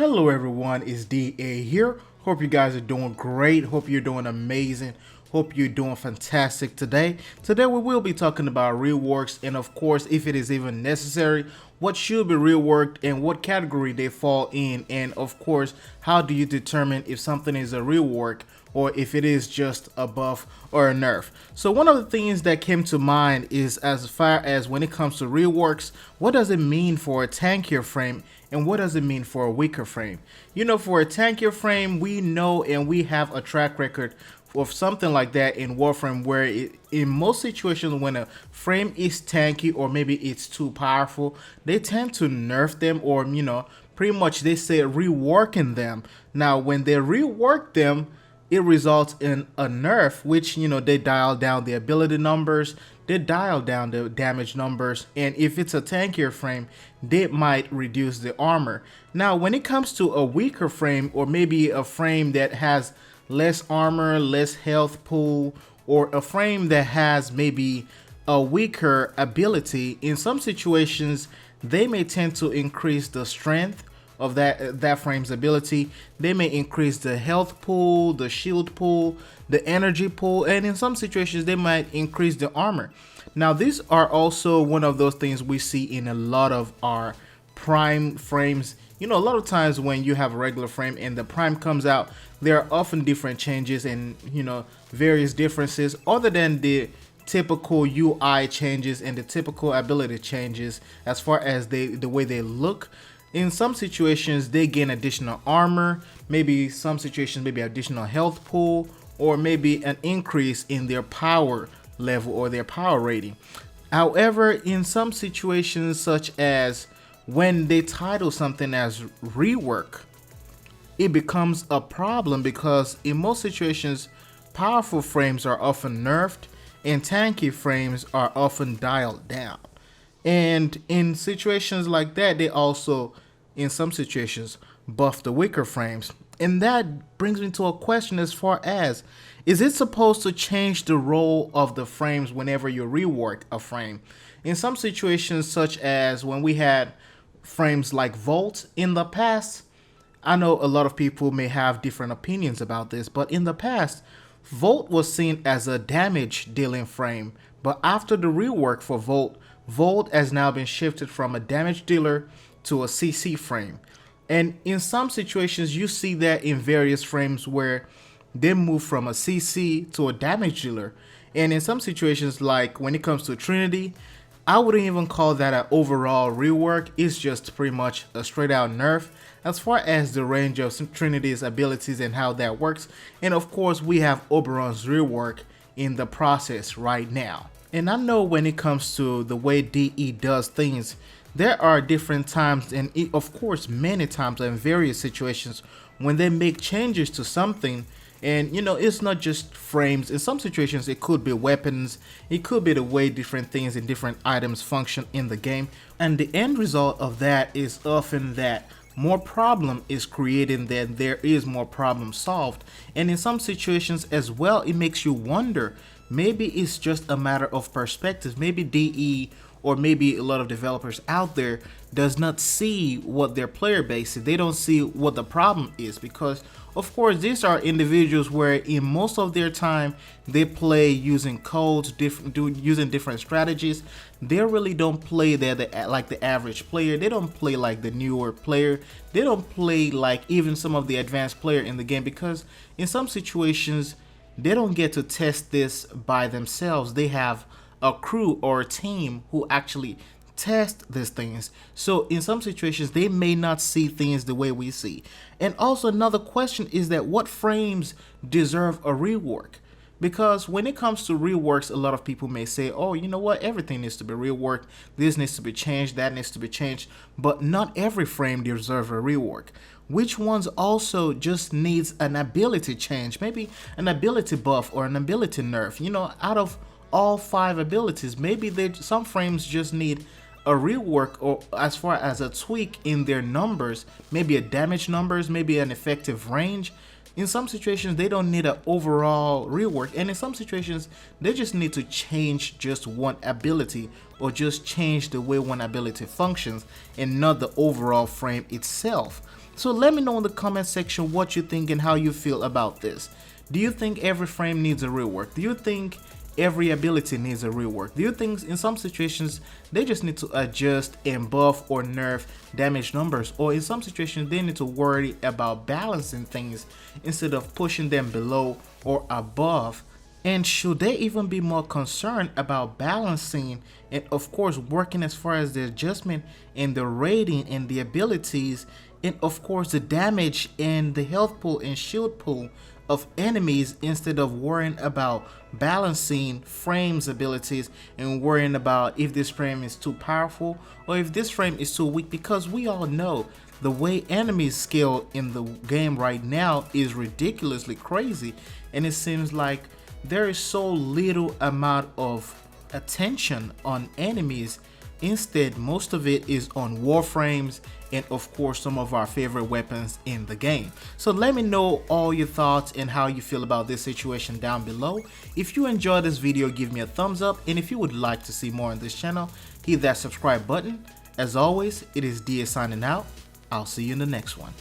Hello everyone, it's DA here. Hope you guys are doing great. Hope you're doing amazing. Hope you're doing fantastic today. Today we will be talking about reworks and of course, if it is even necessary, what should be reworked and what category they fall in, and of course, how do you determine if something is a rework or if it is just a buff or a nerf. So one of the things that came to mind is as far as when it comes to reworks, what does it mean for a tankier frame and what does it mean for a weaker frame? You know, for a tankier frame, we know and we have a track record of something like that in Warframe where in most situations when a frame is tanky or maybe it's too powerful, they tend to nerf them or, pretty much they say reworking them. Now, when they rework them, it results in a nerf, which, they dial down the ability numbers, they dial down the damage numbers, and if it's a tankier frame, they might reduce the armor. Now, when it comes to a weaker frame, or maybe a frame that has less armor, less health pool, or a frame that has maybe a weaker ability, in some situations, they may tend to increase the strength of that frame's ability. They may increase the health pool, the shield pool, the energy pool, and in some situations they might increase the armor. Now these are also one of those things we see in a lot of our prime frames. A lot of times when you have a regular frame and the prime comes out, there are often different changes and various differences other than the typical UI changes and the typical ability changes as far as the way they look. In some situations, they gain additional armor, maybe some situations, maybe additional health pool, or maybe an increase in their power level or their power rating. However, in some situations, such as when they title something as rework, it becomes a problem because in most situations, powerful frames are often nerfed and tanky frames are often dialed down. And in situations like that, they also, in some situations, buff the weaker frames. And that brings me to a question as far as, is it supposed to change the role of the frames whenever you rework a frame? In some situations, such as when we had frames like Volt in the past, I know a lot of people may have different opinions about this, but in the past, Volt was seen as a damage dealing frame. But after the rework for Volt, Volt has now been shifted from a damage dealer to a CC frame. And in some situations, you see that in various frames where they move from a CC to a damage dealer. And in some situations, like when it comes to Trinity, I wouldn't even call that an overall rework. It's just pretty much a straight out nerf as far as the range of Trinity's abilities and how that works. And of course, we have Oberon's rework in the process right now. And I know when it comes to the way DE does things, there are different times and of course many times in various situations when they make changes to something. And it's not just frames. In some situations it could be weapons, it could be the way different things and different items function in the game, and the end result of that is often that more problem is created than there is more problem solved. And in some situations as well, it makes you wonder, maybe it's just a matter of perspective. Maybe DE or maybe a lot of developers out there does not see what their player base is. They don't see what the problem is because, of course, these are individuals where in most of their time they play using codes, using different strategies. They really don't play like the average player. They don't play like the newer player. They don't play like even some of the advanced player in the game because in some situations they don't get to test this by themselves. They have a crew or a team who actually test these things. So in some situations they may not see things the way we see. And also another question is that what frames deserve a rework? Because when it comes to reworks, a lot of people may say, oh, you know what, everything needs to be reworked, this needs to be changed, that needs to be changed, but not every frame deserves a rework. Which ones also just needs an ability change, maybe an ability buff or an ability nerf? Out of all 5 abilities, maybe some frames just need a rework, or as far as a tweak in their numbers, maybe a damage numbers, maybe an effective range. In some situations they don't need an overall rework, and in some situations they just need to change just one ability or just change the way one ability functions and not the overall frame itself. So let me know in the comment section what you think and how you feel about this. Do you think every frame needs a rework? Do you think every ability needs a rework? Do you think in some situations they just need to adjust and buff or nerf damage numbers, or in some situations they need to worry about balancing things instead of pushing them below or above? And should they even be more concerned about balancing and of course working as far as the adjustment and the rating and the abilities and of course the damage and the health pool and shield pool of enemies, instead of worrying about balancing frames abilities and worrying about if this frame is too powerful or if this frame is too weak? Because we all know the way enemies scale in the game right now is ridiculously crazy, and it seems like there is so little amount of attention on enemies. Instead, most of it is on warframes and of course some of our favorite weapons in the game. So let me know all your thoughts and how you feel about this situation down below. If you enjoyed this video, give me a thumbs up, and if you would like to see more on this channel, hit that subscribe button. As always, it is DA signing out. I'll see you in the next one.